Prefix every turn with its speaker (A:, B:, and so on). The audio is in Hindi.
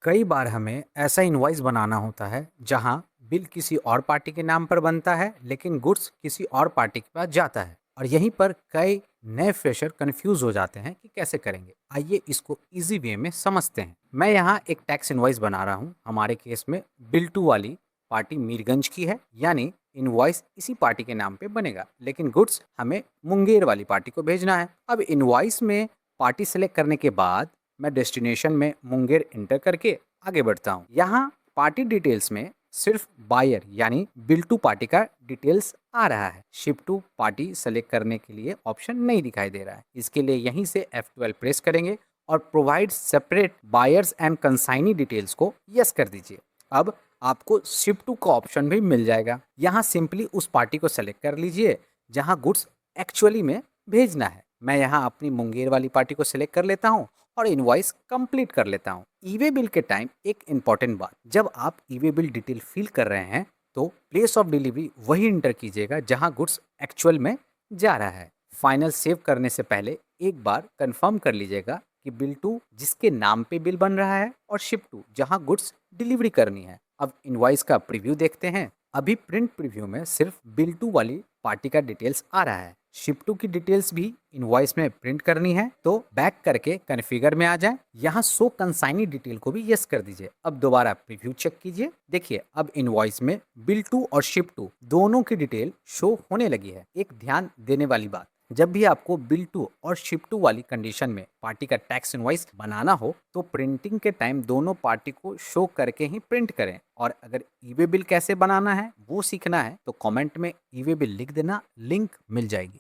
A: कई बार हमें ऐसा इनवॉइस बनाना होता है जहां बिल किसी और पार्टी के नाम पर बनता है लेकिन गुड्स किसी और पार्टी के पास जाता है। और यहीं पर कई नए फ्रेशर कंफ्यूज हो जाते हैं कि कैसे करेंगे। आइए इसको इजी वे में समझते हैं। मैं यहाँ एक टैक्स इनवॉइस बना रहा हूँ। हमारे केस में बिल टू वाली पार्टी मीरगंज की है, यानी इनवॉइस इसी पार्टी के नाम पे बनेगा लेकिन गुड्स हमें मुंगेर वाली पार्टी को भेजना है। अब इनवॉइस में पार्टी सेलेक्ट करने के बाद मैं डेस्टिनेशन में मुंगेर इंटर करके आगे बढ़ता हूँ। यहाँ पार्टी डिटेल्स में सिर्फ बायर यानी बिल टू पार्टी का डिटेल्स आ रहा है। शिप टू पार्टी सेलेक्ट करने के लिए ऑप्शन नहीं दिखाई दे रहा है। इसके लिए यहीं से F12 प्रेस करेंगे और provide separate buyers and consignee details को यस कर दीजिए। अब आपको शिप टू का ऑप्शन भी मिल जाएगा। यहाँ सिंपली उस पार्टी को सेलेक्ट कर लीजिए जहाँ गुड्स एक्चुअली में भेजना है। मैं यहाँ अपनी मुंगेर वाली पार्टी को सिलेक्ट कर लेता हूँ और इनवॉइस कंप्लीट कर लेता हूँ। ईवे बिल के टाइम एक इंपॉर्टेंट बात, जब आप ईवे बिल डिटेल फिल कर रहे हैं तो प्लेस ऑफ डिलीवरी वही इंटर कीजिएगा जहाँ गुड्स एक्चुअल में जा रहा है। फाइनल सेव करने से पहले एक बार कंफर्म कर लीजिएगा कि बिल टू जिसके नाम पे बिल बन रहा है और शिप टू जहाँ गुड्स डिलीवरी करनी है। अब इनवॉइस का प्रीव्यू देखते हैं। अभी प्रिंट प्रीव्यू में सिर्फ बिल टू वाली पार्टी का डिटेल्स आ रहा है। शिप टू की डिटेल्स भी इनवॉइस में प्रिंट करनी है तो बैक करके कॉन्फ़िगर में आ जाए। यहाँ शो कंसाइनी डिटेल को भी यस कर दीजिए। अब दोबारा प्रीव्यू चेक कीजिए। देखिए अब इनवॉइस में बिल टू और शिप टू दोनों की डिटेल शो होने लगी है। एक ध्यान देने वाली बात, जब भी आपको बिल टू और शिप टू वाली कंडीशन में पार्टी का टैक्स इनवॉइस बनाना हो तो प्रिंटिंग के टाइम दोनों पार्टी को शो करके ही प्रिंट करें। और अगर ईवे बिल कैसे बनाना है वो सीखना है तो कमेंट में ईवे बिल लिख देना, लिंक मिल जाएगी।